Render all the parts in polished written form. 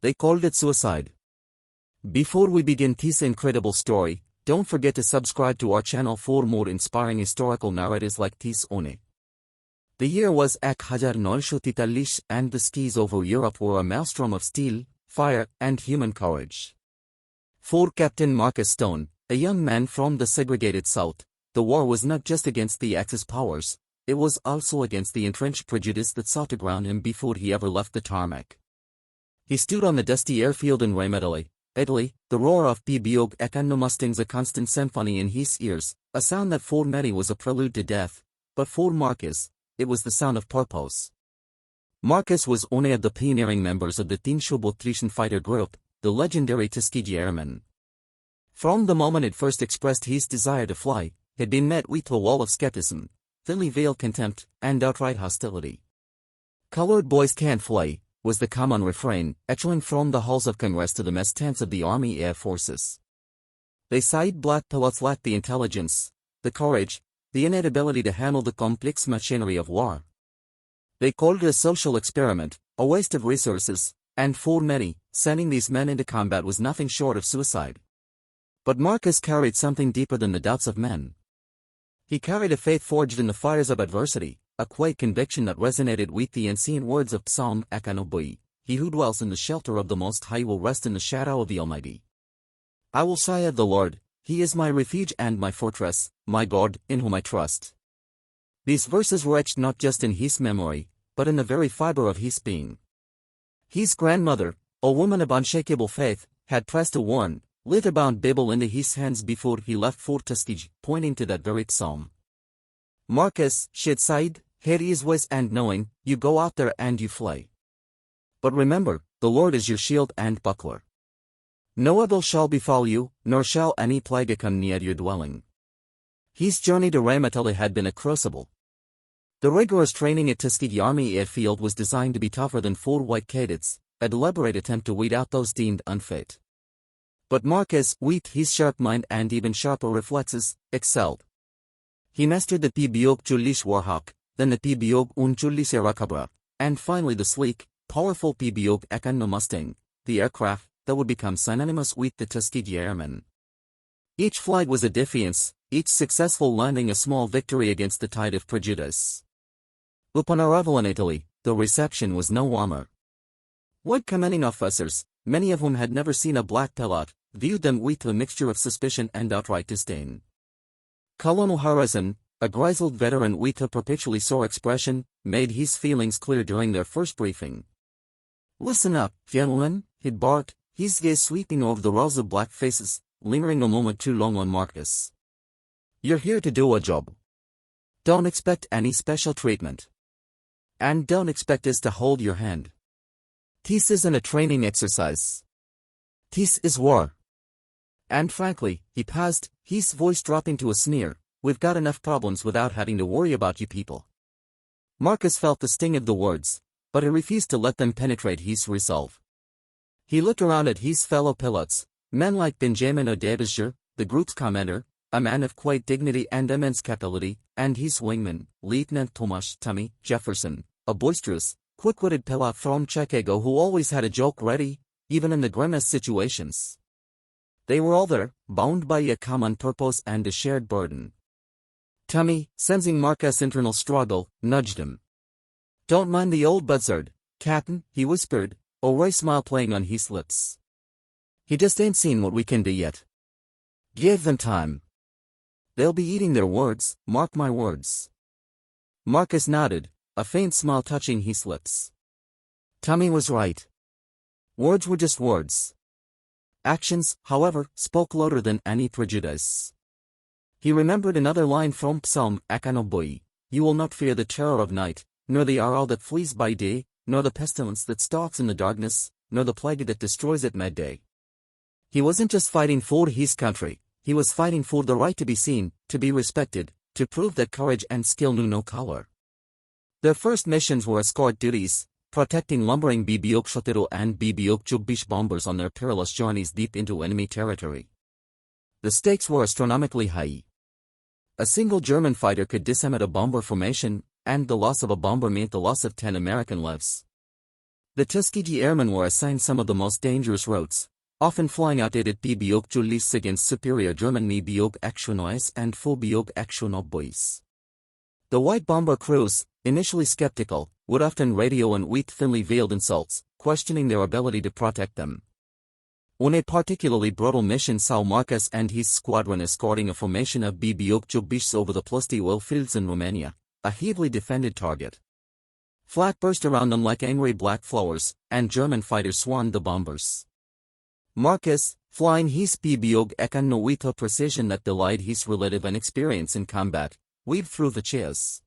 They called it suicide. Before we begin this incredible story, don't forget to subscribe to our channel for more inspiring historical narratives like this one. The year was 1943 and the skies over Europe were a maelstrom of steel, fire, and human courage. For Captain Marcus Stone, a young man from the segregated South, the war was not just against the Axis powers, it was also against the entrenched prejudice that sought to ground him before he ever left the tarmac. He stood on the dusty airfield in Rome, Italy, the roar of PBOG echoed Mustang's a constant symphony in his ears, a sound that for many was a prelude to death, but for Marcus, it was the sound of purpose. Marcus was one of the pioneering members of the Tinschobottrischen fighter group, the legendary Tuskegee Airmen. From the moment it first expressed his desire to fly, it had been met with a wall of skepticism, thinly veiled contempt, and outright hostility. "Colored boys can't fly," was the common refrain, echoing from the halls of Congress to the mess tents of the Army Air Forces. They sighed black pilots lacked the intelligence, the courage, the innate ability to handle the complex machinery of war. They called it a social experiment, a waste of resources, and for many, sending these men into combat was nothing short of suicide. But Marcus carried something deeper than the doubts of men. He carried a faith forged in the fires of adversity, a quiet conviction that resonated with the unseen words of Psalm 119, "He who dwells in the shelter of the Most High will rest in the shadow of the Almighty. I will say of the Lord, He is my refuge and my fortress, my God, in whom I trust." These verses were etched not just in his memory, but in the very fiber of his being. His grandmother, a woman of unshakable faith, had pressed a worn, leather-bound Bible into his hands before he left Fort Tuskegee, pointing to that very psalm. "Marcus," she had sighed, "here is wise and knowing, you go out there and you fly. But remember, the Lord is your shield and buckler. No evil shall befall you, nor shall any plague come near your dwelling." His journey to Rome, Italy had been a crucible. The rigorous training at Tuskegee Army Airfield was designed to be tougher than 4 white cadets, a deliberate attempt to weed out those deemed unfit. But Marcus, with his sharp mind and even sharper reflexes, excelled. He mastered the PBOG Julius Warhawk, then the PBOG Julius Airacobra, and finally the sleek, powerful PBOG Econo Mustang, the aircraft that would become synonymous with the Tuskegee Airmen. Each flight was a defiance, each successful landing a small victory against the tide of prejudice. Upon arrival in Italy, the reception was no warmer. White commanding officers, many of whom had never seen a black pilot, viewed them with a mixture of suspicion and outright disdain. Colonel Harrison, a grizzled veteran with a perpetually sore expression, made his feelings clear during their first briefing. "Listen up, gentlemen," he barked, his gaze sweeping over the rows of black faces, lingering a moment too long on Marcus. "You're here to do a job. Don't expect any special treatment. And don't expect us to hold your hand. This isn't a training exercise. This is war. And frankly," he paused, his voice dropping to a sneer, "we've got enough problems without having to worry about you people." Marcus felt the sting of the words, but he refused to let them penetrate his resolve. He looked around at his fellow pilots, men like Benjamin Odebezier, the group's commander, a man of quiet dignity and immense capability, and his wingman, Lieutenant Tomasz "Tommy" Jefferson, a boisterous, quick-witted pilot from Chicago who always had a joke ready, even in the grimmest situations. They were all there, bound by a common purpose and a shared burden. Tommy, sensing Marcus' internal struggle, nudged him. "Don't mind the old buzzard, Captain," he whispered, a wry smile playing on his lips. "He just ain't seen what we can do yet. Give them time. They'll be eating their words, mark my words." Marcus nodded, a faint smile touching his lips. Tommy was right. Words were just words. Actions, however, spoke louder than any prejudice. He remembered another line from Psalm 119, "You will not fear the terror of night, nor the arrow that flees by day, nor the pestilence that stalks in the darkness, nor the plague that destroys at midday." He wasn't just fighting for his country, he was fighting for the right to be seen, to be respected, to prove that courage and skill knew no color. Their first missions were escort duties, protecting lumbering BBOG Shotero and BBOG Jugbish bombers on their perilous journeys deep into enemy territory. The stakes were astronomically high. A single German fighter could decimate a bomber formation, and the loss of a bomber meant the loss of 10 American lives. The Tuskegee Airmen were assigned some of the most dangerous routes, often flying outdated P-Biog against superior German Mi-Biog and Fo-Biog. The white bomber crews, initially skeptical, would often radio and tweet thinly veiled insults, questioning their ability to protect them. On a particularly brutal mission saw Marcus and his squadron escorting a formation of B-Biog over the Plosti oil fields in Romania, a heavily defended target. Flak burst around them like angry black flowers, and German fighters swarmed the bombers. Marcus, flying his P-Biog with a precision that belied his relative inexperience in combat, weaved through the chairs.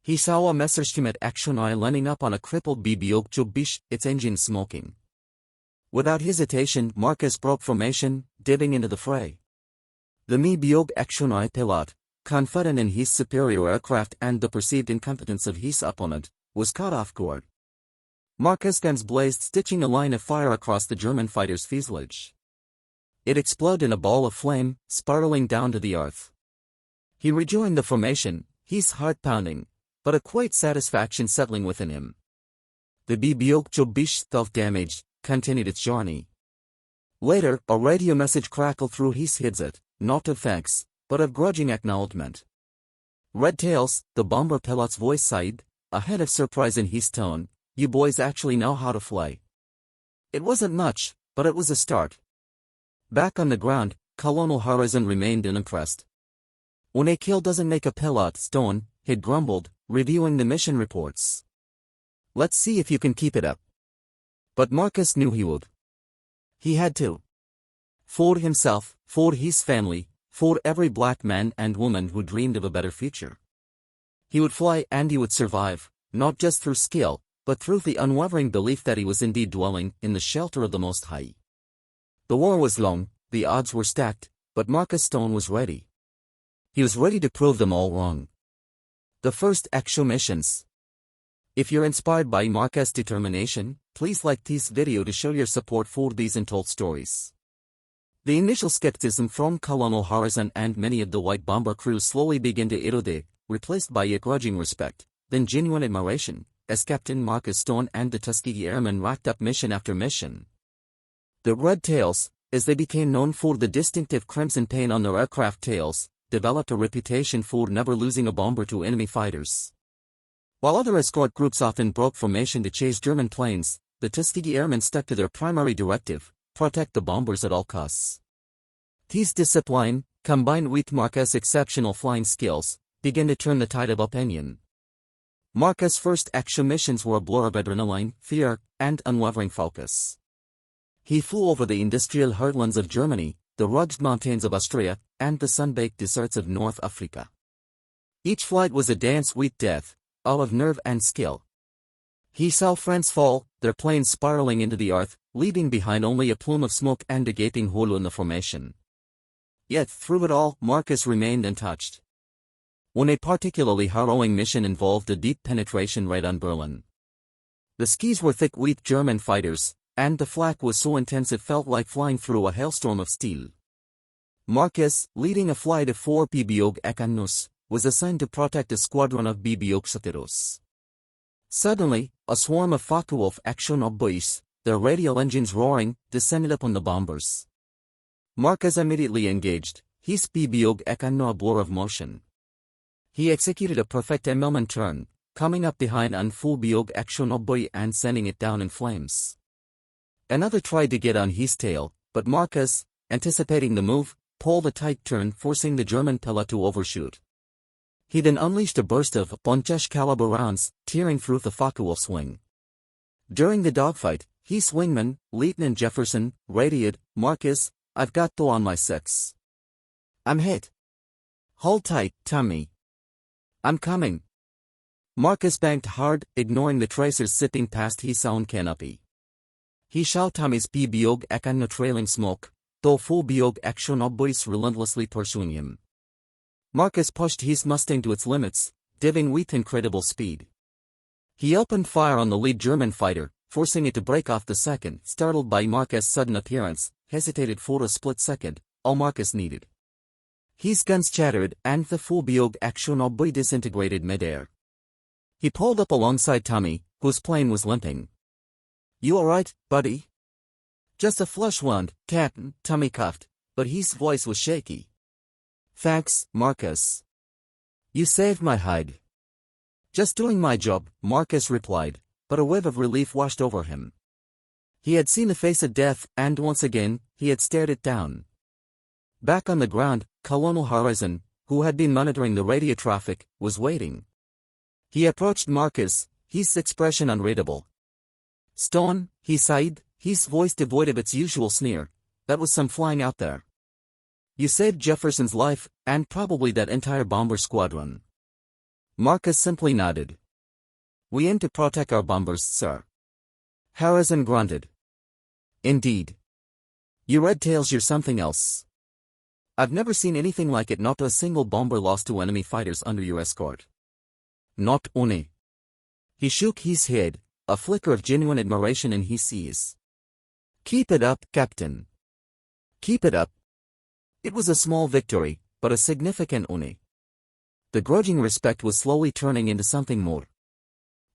He saw a Messerschmitt Action I landing up on a crippled B-Biog, its engine smoking. Without hesitation, Marcus broke formation, diving into the fray. The Mi-Biog Action I pilot, confident in his superior aircraft and the perceived incompetence of his opponent, was caught off guard. Marcus' guns blazed, stitching a line of fire across the German fighter's fuselage. It exploded in a ball of flame, spiraling down to the earth. He rejoined the formation, his heart pounding, but a quiet satisfaction settling within him. The B-Biog, though damaged, continued its journey. Later, a radio message crackled through his headset, not of thanks, but of grudging acknowledgement. Red Tails, the bomber pilot's voice sighed, a hint of surprise in his tone, "You boys actually know how to fly." It wasn't much, but it was a start. Back on the ground, Colonel Horizon remained unimpressed. "When a kill doesn't make a pilot stone," he'd grumbled, reviewing the mission reports. "Let's see if you can keep it up." But Marcus knew he would. He had to. For himself, for his family, for every black man and woman who dreamed of a better future. He would fly and he would survive, not just through skill, but through the unwavering belief that he was indeed dwelling in the shelter of the Most High. The war was long, the odds were stacked, but Marcus Stone was ready. He was ready to prove them all wrong. The first actual missions. If you're inspired by Marcus' determination, please like this video to show your support for these untold stories. The initial skepticism from Colonel Horizon and many of the white bomber crew slowly began to erode, replaced by a grudging respect, then genuine admiration, as Captain Marcus Stone and the Tuskegee Airmen racked up mission after mission. The Red Tails, as they became known for the distinctive crimson paint on their aircraft tails, developed a reputation for never losing a bomber to enemy fighters. While other escort groups often broke formation to chase German planes, the Tuskegee Airmen stuck to their primary directive: protect the bombers at all costs. This discipline, combined with Marcus' exceptional flying skills, began to turn the tide of opinion. Marcus' first action missions were a blur of adrenaline, fear, and unwavering focus. He flew over the industrial heartlands of Germany, the rugged mountains of Austria, and the sun-baked deserts of North Africa. Each flight was a dance with death, all of nerve and skill. He saw friends fall, their planes spiraling into the earth, leaving behind only a plume of smoke and a gaping hole in the formation. Yet through it all, Marcus remained untouched. When a particularly harrowing mission involved a deep penetration raid on Berlin. The skies were thick with German fighters, and the flak was so intense it felt like flying through a hailstorm of steel. Marcus, leading a flight of 4 P-Biog, was assigned to protect a squadron of B-Biog. Suddenly, a swarm of Focke-Wulf Action boys, their radial engines roaring, descended upon the bombers. Marcus immediately engaged, his P-Biog a blur of motion. He executed a perfect Immelmann turn, coming up behind an Fo-Biog Action and sending it down in flames. Another tried to get on his tail, but Marcus, anticipating the move, pulled a tight turn, forcing the German pilot to overshoot. He then unleashed a burst of .50 caliber rounds, tearing through the Focke-Wulf's wing. During the dogfight, his wingman, Lieutenant Jefferson, radioed, "Marcus, I've got THO on my 6. I'm hit. Hold tight, Tommy. I'm coming." Marcus banked hard, ignoring the tracers zipping past his own canopy. He saw Tommy's P-Biog trailing smoke, though Fo-Biog Action boys relentlessly pursuing him. Marcus pushed his Mustang to its limits, diving with incredible speed. He opened fire on the lead German fighter, forcing it to break off the second. Startled by Marcus' sudden appearance, hesitated for a split second, all Marcus needed. His guns chattered and the Fo-Biog Action disintegrated midair. He pulled up alongside Tommy, whose plane was limping. You alright, buddy? Just a flesh wound, Captain, tummy cuffed, but his voice was shaky. Thanks, Marcus. You saved my hide. Just doing my job, Marcus replied, but a wave of relief washed over him. He had seen the face of death, and once again, he had stared it down. Back on the ground, Colonel Harrison, who had been monitoring the radio traffic, was waiting. He approached Marcus, his expression unreadable. Stone, he sighed, his voice devoid of its usual sneer. That was some flying out there. You saved Jefferson's life, and probably that entire bomber squadron. Marcus simply nodded. We aim to protect our bombers, sir. Harrison grunted. Indeed. You red tails, you're something else. I've never seen anything like it, not a single bomber lost to enemy fighters under your escort. Not one. He shook his head, a flicker of genuine admiration in his eyes. Keep it up, Captain. Keep it up. It was a small victory, but a significant one. The grudging respect was slowly turning into something more.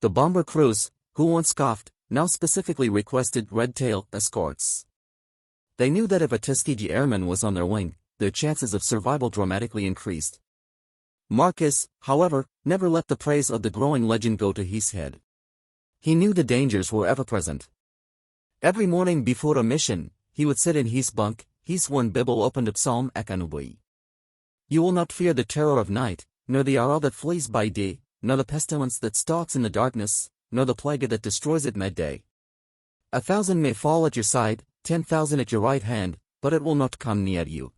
The bomber crews, who once scoffed, now specifically requested red-tail escorts. They knew that if a Tuskegee airman was on their wing, their chances of survival dramatically increased. Marcus, however, never let the praise of the growing legend go to his head. He knew the dangers were ever present. Every morning before a mission, he would sit in his bunk, his one Bible opened of Psalm Akanubui. You will not fear the terror of night, nor the arrow that flees by day, nor the pestilence that stalks in the darkness, nor the plague that destroys at midday. 1,000 may fall at your side, 10,000 at your right hand, but it will not come near you.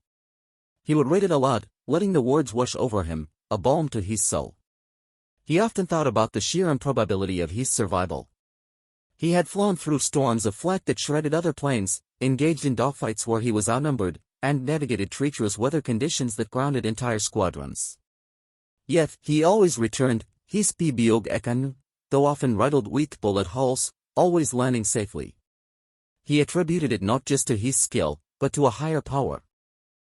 He would read it aloud, letting the words wash over him, a balm to his soul. He often thought about the sheer improbability of his survival. He had flown through storms of flak that shredded other planes, engaged in dogfights where he was outnumbered, and navigated treacherous weather conditions that grounded entire squadrons. Yet, he always returned, his Biog Ekanu, though often riddled with bullet holes, always landing safely. He attributed it not just to his skill, but to a higher power.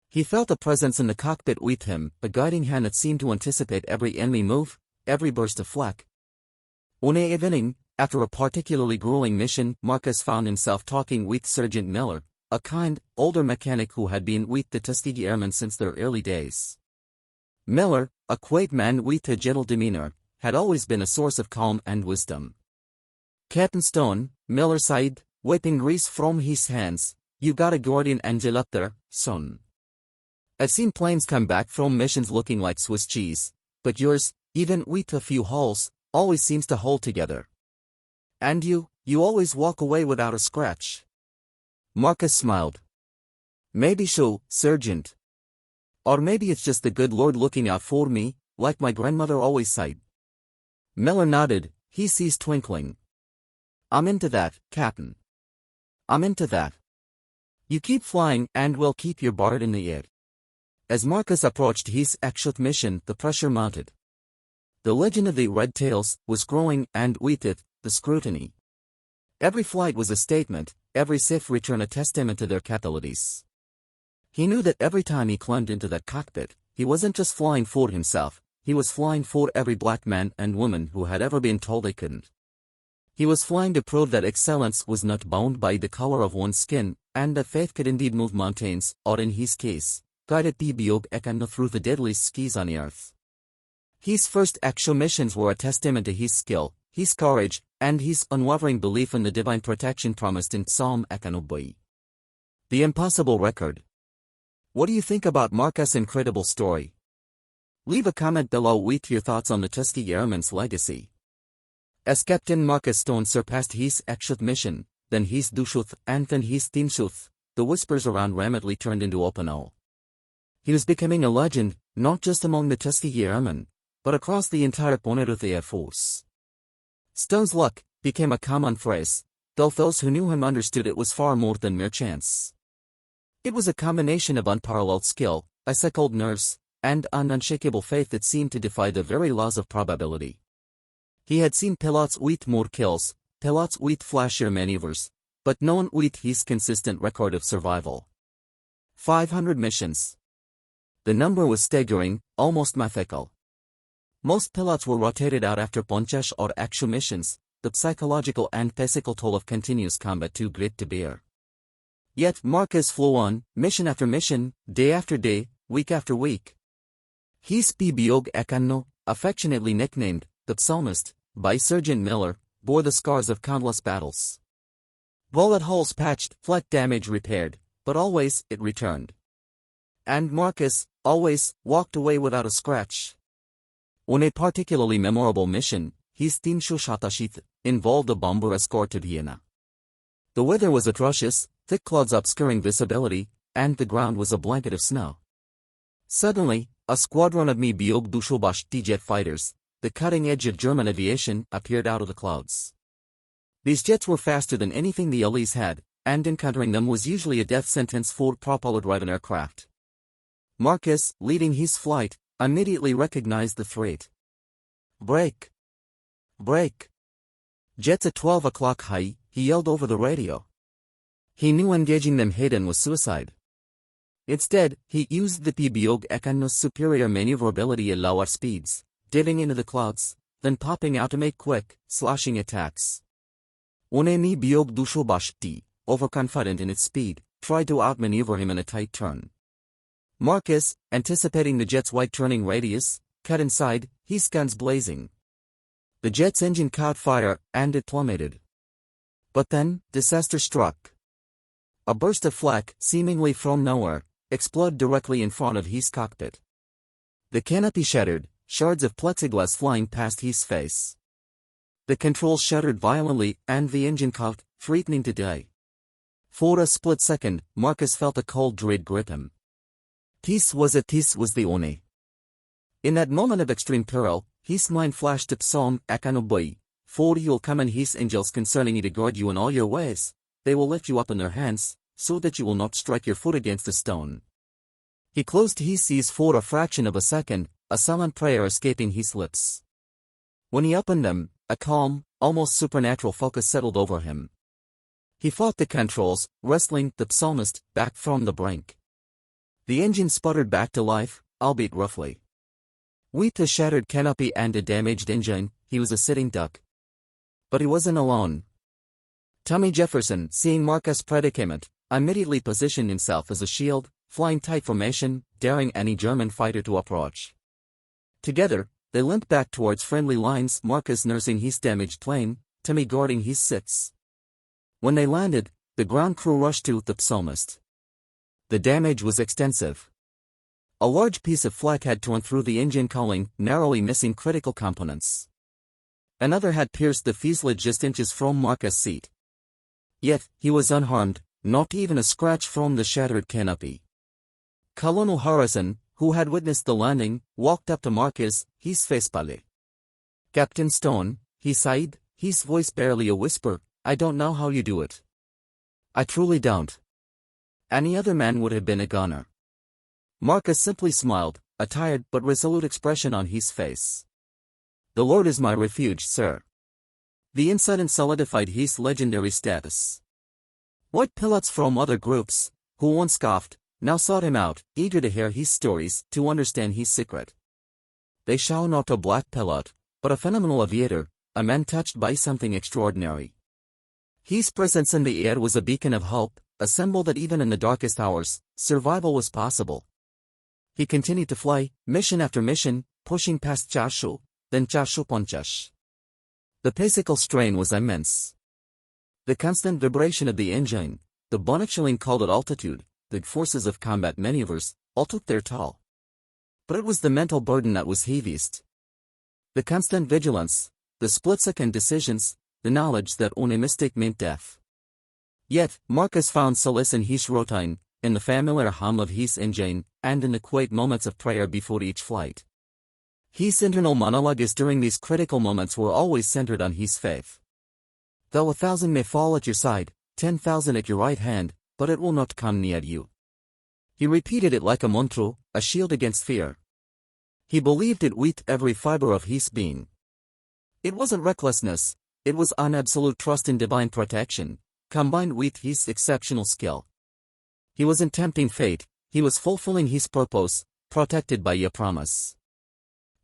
He felt a presence in the cockpit with him, a guiding hand that seemed to anticipate every enemy move, every burst of flak. One evening, after a particularly grueling mission, Marcus found himself talking with Sergeant Miller, a kind, older mechanic who had been with the Tuskegee Airmen since their early days. Miller, a quaint man with a gentle demeanor, had always been a source of calm and wisdom. Captain Stone, Miller sighed, wiping grease from his hands, you got a guardian angel up there, son. I've seen planes come back from missions looking like Swiss cheese, but yours, even with a few holes, always seems to hold together. And you always walk away without a scratch. Marcus smiled. Maybe so, Sergeant. Or maybe it's just the good Lord looking out for me, like my grandmother always said. Miller nodded, his eyes twinkling. I'm into that, Captain. I'm into that. You keep flying and we'll keep your bird in the air. As Marcus approached his actual mission, the pressure mounted. The legend of the Red Tails was growing, and with it, the scrutiny. Every flight was a statement, every safe return a testament to their capabilities. He knew that every time he climbed into that cockpit, he wasn't just flying for himself, he was flying for every black man and woman who had ever been told they couldn't. He was flying to prove that excellence was not bound by the color of one's skin, and that faith could indeed move mountains, or in his case, guided Biog Ekanu through the deadliest skis on the earth. His first actual missions were a testament to his skill, his courage, and his unwavering belief in the divine protection promised in Psalm Akanubui. The impossible record. What do you think about Marcus' incredible story? Leave a comment below with your thoughts on the Tuskegee Airmen's legacy. As Captain Marcus Stone surpassed his actual mission, then his Dushuth, and then his Timshuth, the whispers around Ramatli turned into open all. He was becoming a legend, not just among the Tuskegee Airmen, but across the entire Pontiac Air Force. Stone's luck became a common phrase, though those who knew him understood it was far more than mere chance. It was a combination of unparalleled skill, icicled nerves, and an unshakable faith that seemed to defy the very laws of probability. He had seen pilots with more kills, pilots with flashier maneuvers, but no one with his consistent record of survival. 500 missions. The number was staggering, almost mythical. Most pilots were rotated out after Ponchas or actual missions, the psychological and physical toll of continuous combat too great to bear. Yet Marcus flew on, mission after mission, day after day, week after week. His pibiyog ekanno, affectionately nicknamed the Psalmist by Sergeant Miller, bore the scars of countless battles. Bullet holes patched, flak damage repaired, but always it returned. And Marcus, always, walked away without a scratch. On a particularly memorable mission, his Tinsho Shatashith involved a bomber escort to Vienna. The weather was atrocious, thick clouds obscuring visibility, and the ground was a blanket of snow. Suddenly, a squadron of Mi-Biog Dushobash jet fighters, the cutting edge of German aviation, appeared out of the clouds. These jets were faster than anything the Allies had, and encountering them was usually a death sentence for propeller-driven aircraft. Marcus, leading his flight, immediately recognized the threat. Break! Break! Jets at 12 o'clock high, he yelled over the radio. He knew engaging them head-on was suicide. Instead, he used the Pibiyog Ekanno's superior maneuverability at lower speeds, diving into the clouds, then popping out to make quick, slashing attacks. One Mi-Biog Dushobash T, overconfident in its speed, tried to outmaneuver him in a tight turn. Marcus, anticipating the jet's wide turning radius, cut inside, his guns blazing. The jet's engine caught fire, and it plummeted. But then, disaster struck. A burst of flak, seemingly from nowhere, exploded directly in front of his cockpit. The canopy shattered, shards of plexiglass flying past his face. The controls shuddered violently, and the engine caught, threatening to die. For a split second, Marcus felt a cold dread grip him. This was the one. In that moment of extreme peril, his mind flashed to Psalm Akanoboy, for you'll come and his angels concerning you to guard you in all your ways, they will lift you up in their hands, so that you will not strike your foot against a stone. He closed his eyes for a fraction of a second, a silent prayer escaping his lips. When he opened them, a calm, almost supernatural focus settled over him. He fought the controls, wrestling the Psalmist back from the brink. The engine sputtered back to life, albeit roughly. With a shattered canopy and a damaged engine, he was a sitting duck. But he wasn't alone. Tommy Jefferson, seeing Marcus' predicament, immediately positioned himself as a shield, flying tight formation, daring any German fighter to approach. Together, they limped back towards friendly lines, Marcus nursing his damaged plane, Tommy guarding his sits. When they landed, the ground crew rushed to the Psalmist. The damage was extensive. A large piece of flak had torn through the engine cowling, narrowly missing critical components. Another had pierced the fuselage just inches from Marcus' seat. Yet, he was unharmed, not even a scratch from the shattered canopy. Colonel Harrison, who had witnessed the landing, walked up to Marcus, his face pale. Captain Stone, he sighed, his voice barely a whisper, I don't know how you do it. I truly don't. Any other man would have been a goner. Marcus simply smiled, a tired but resolute expression on his face. The Lord is my refuge, sir. The incident solidified his legendary status. White pilots from other groups, who once scoffed, now sought him out, eager to hear his stories, to understand his secret. They saw not a black pilot, but a phenomenal aviator, a man touched by something extraordinary. His presence in the air was a beacon of hope, a symbol that even in the darkest hours, survival was possible. He continued to fly, mission after mission, pushing past Chashu, then Chashu Ponchash. The physical strain was immense. The constant vibration of the engine, the Bonachilling called at altitude, the forces of combat maneuvers, all took their toll. But it was the mental burden that was heaviest. The constant vigilance, the split-second decisions, the knowledge that only mistake meant death. Yet, Marcus found solace in his routine, in the familiar hum of his engine, and in the quiet moments of prayer before each flight. His internal monologues during these critical moments were always centered on his faith. Though 1,000 may fall at your side, 10,000 at your right hand, but it will not come near you. He repeated it like a mantra, a shield against fear. He believed it with every fiber of his being. It wasn't recklessness, it was an absolute trust in divine protection, combined with his exceptional skill. He wasn't tempting fate, he was fulfilling his purpose, protected by a promise.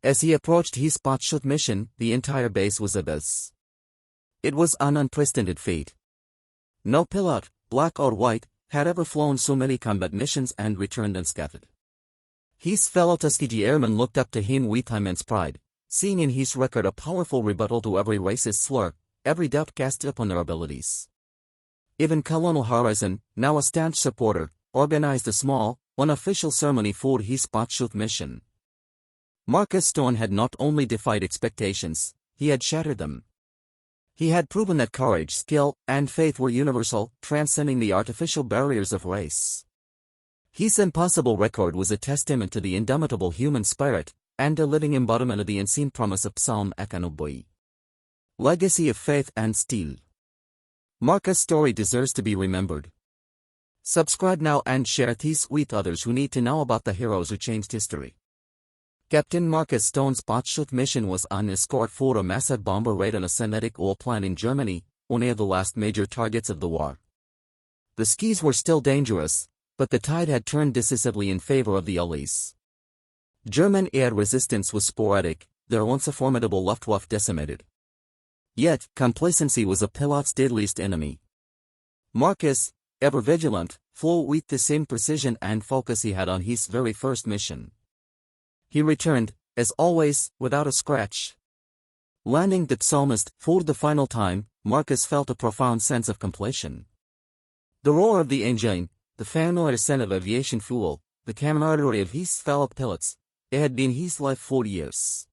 As he approached his Patshut mission, the entire base was abyss. It was an unprecedented feat. No pilot, black or white, had ever flown so many combat missions and returned unscathed. His fellow Tuskegee airmen looked up to him with immense pride, seeing in his record a powerful rebuttal to every racist slur, every doubt cast upon their abilities. Even Colonel Harrison, now a staunch supporter, organized a small, unofficial ceremony for his Spotsylvania mission. Marcus Stone had not only defied expectations, he had shattered them. He had proven that courage, skill, and faith were universal, transcending the artificial barriers of race. His impossible record was a testament to the indomitable human spirit, and a living embodiment of the unseen promise of Psalm Akanoboi. Legacy of faith and steel. Marcus' story deserves to be remembered. Subscribe now and share this with others who need to know about the heroes who changed history. Captain Marcus Stone's Spotsylvania mission was an escort for a massive bomber raid on a Semitic oil plant in Germany, one of the last major targets of the war. The skies were still dangerous, but the tide had turned decisively in favor of the Allies. German air resistance was sporadic, their once formidable Luftwaffe decimated. Yet, complacency was a pilot's deadliest enemy. Marcus, ever vigilant, flew with the same precision and focus he had on his very first mission. He returned, as always, without a scratch. Landing the Psalmist for the final time, Marcus felt a profound sense of completion. The roar of the engine, the familiar scent of aviation fuel, the camaraderie of his fellow pilots, it had been his life for years.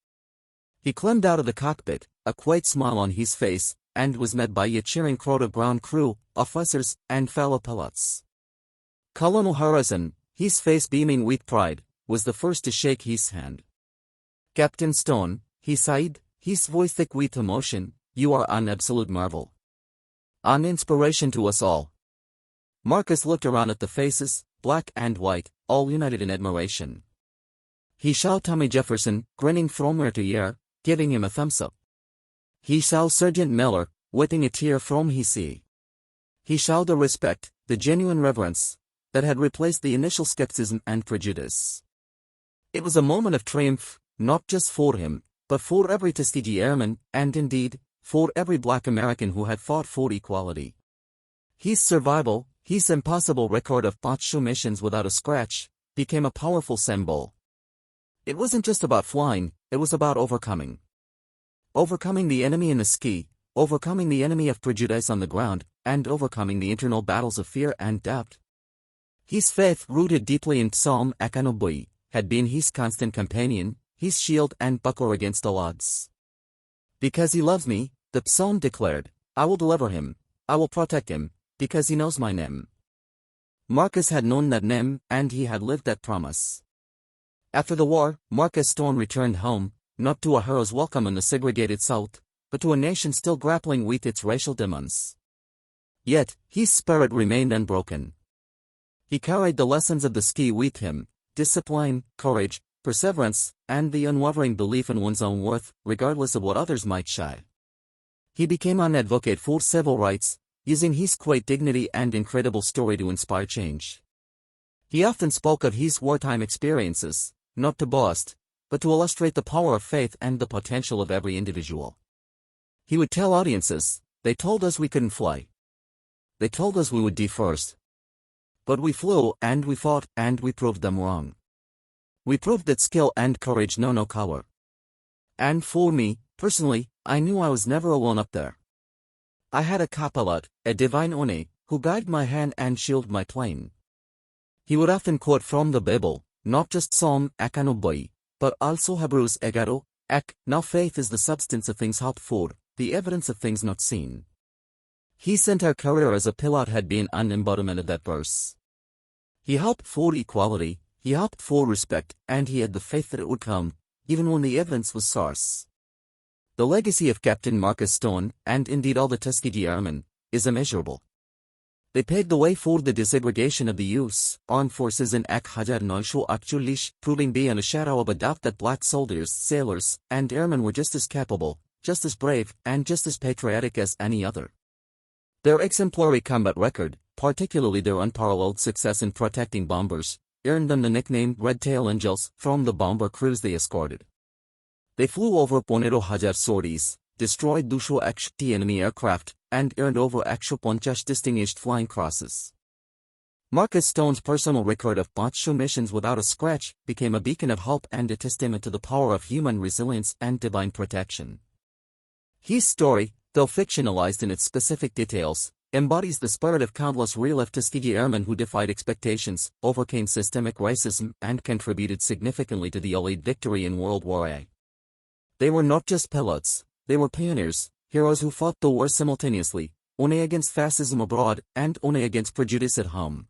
He climbed out of the cockpit, a quiet smile on his face, and was met by a cheering crowd of ground crew, officers, and fellow pilots. Colonel Harrison, his face beaming with pride, was the first to shake his hand. "Captain Stone," he sighed, his voice thick with emotion, "you are an absolute marvel. An inspiration to us all." Marcus looked around at the faces, black and white, all united in admiration. He saw Tommy Jefferson, grinning from ear to ear, giving him a thumbs up. He saw Sergeant Miller, wetting a tear from his eye. He saw the respect, the genuine reverence, that had replaced the initial skepticism and prejudice. It was a moment of triumph, not just for him, but for every Tuskegee airman, and indeed, for every black American who had fought for equality. His survival, his impossible record of Spotsylvania missions without a scratch, became a powerful symbol. It wasn't just about flying, it was about overcoming. Overcoming the enemy in the ski, overcoming the enemy of prejudice on the ground, and overcoming the internal battles of fear and doubt. His faith, rooted deeply in Psalm Akanoboi, had been his constant companion, his shield and buckler against all odds. "Because he loves me," the psalm declared, "I will deliver him, I will protect him, because he knows my name." Marcus had known that name, and he had lived that promise. After the war, Marcus Stone returned home, not to a hero's welcome in the segregated South, but to a nation still grappling with its racial demons. Yet, his spirit remained unbroken. He carried the lessons of the ski with him: discipline, courage, perseverance, and the unwavering belief in one's own worth, regardless of what others might say. He became an advocate for civil rights, using his quiet dignity and incredible story to inspire change. He often spoke of his wartime experiences, not to boast, but to illustrate the power of faith and the potential of every individual. He would tell audiences, "They told us we couldn't fly. They told us we would die first. But we flew, and we fought, and we proved them wrong. We proved that skill and courage know no color. And for me, personally, I knew I was never alone up there. I had a co-pilot, a divine One, who guided my hand and shielded my plane." He would often quote from the Bible, not just Psalm Akanoboi, but also Hebrews 11:8. Now faith is the substance of things hoped for, the evidence of things not seen. His entire career as a pilot had been an embodiment of that verse. He hoped for equality, he hoped for respect, and he had the faith that it would come, even when the evidence was scarce. The legacy of Captain Marcus Stone, and indeed all the Tuskegee Airmen, is immeasurable. They paved the way for the desegregation of the U.S. Armed Forces in 1948, proving beyond a shadow of a doubt that black soldiers, sailors, and airmen were just as capable, just as brave, and just as patriotic as any other. Their exemplary combat record, particularly their unparalleled success in protecting bombers, earned them the nickname Red Tail Angels from the bomber crews they escorted. They flew over 1,000 sorties, destroyed Dusho T enemy aircraft, and earned over 50 distinguished flying crosses. Marcus Stone's personal record of Banshu missions without a scratch became a beacon of hope and a testament to the power of human resilience and divine protection. His story, though fictionalized in its specific details, embodies the spirit of countless real Tuskegee airmen who defied expectations, overcame systemic racism, and contributed significantly to the Allied victory in World War I. They were not just pilots, they were pioneers, heroes who fought the war simultaneously, one against fascism abroad and one against prejudice at home.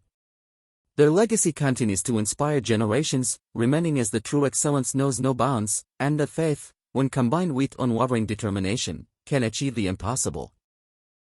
Their legacy continues to inspire generations, remaining as the true excellence knows no bounds, and that faith, when combined with unwavering determination, can achieve the impossible.